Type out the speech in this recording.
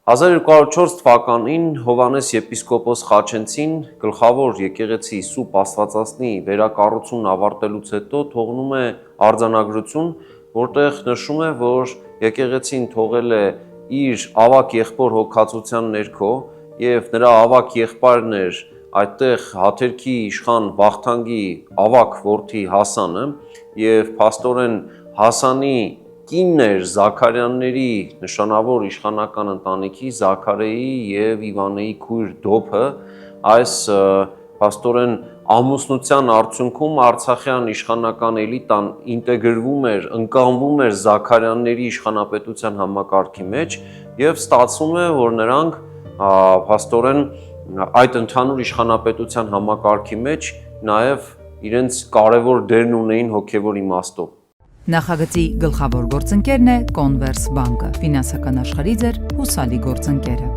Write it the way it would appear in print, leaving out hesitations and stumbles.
1204 թվականին Հովանես եպիսկոպոս Խաչենցին գլխավոր եկեղեցի Սուրբ Աստվածածնի վերակառուցումն ավարտելուց հետո թողնում է արձանագրություն, որտեղ նշում է, որ եկեղեցին թողել է իր ավակ եղբոր հոգացության ներքո եւ նրա ավակ եղբայրն էր այդտեղ հաթերքի իշխան Վախթանգի ավակ որդի Հասանը եւ փաստորեն Հասանի կինն էր Զաքարյանների նշանավոր իշխանական ընտանիքի Զաքարեի եւ Իվանեի քույր Դոփը, այս փաստորեն ամուսնության արդյունքում Արցախյան իշխանական էլիտան ինտեգրվում էր, ընկալվում էր Զաքարյանների իշխանապետության համակարգի մեջ եւ ստացվում է, որ նրանք փաստորեն այդ ընդհանուր իշխանապետության համակարգի մեջ նաեւ իրենց կարևոր դերն ունեին հոգեվոր իմաստով։ Նախագծի գլխավոր գործընկերն է Կոնվերս բանկը, ֆինանսական աշխարհի ձեր հուսալի գործընկերը։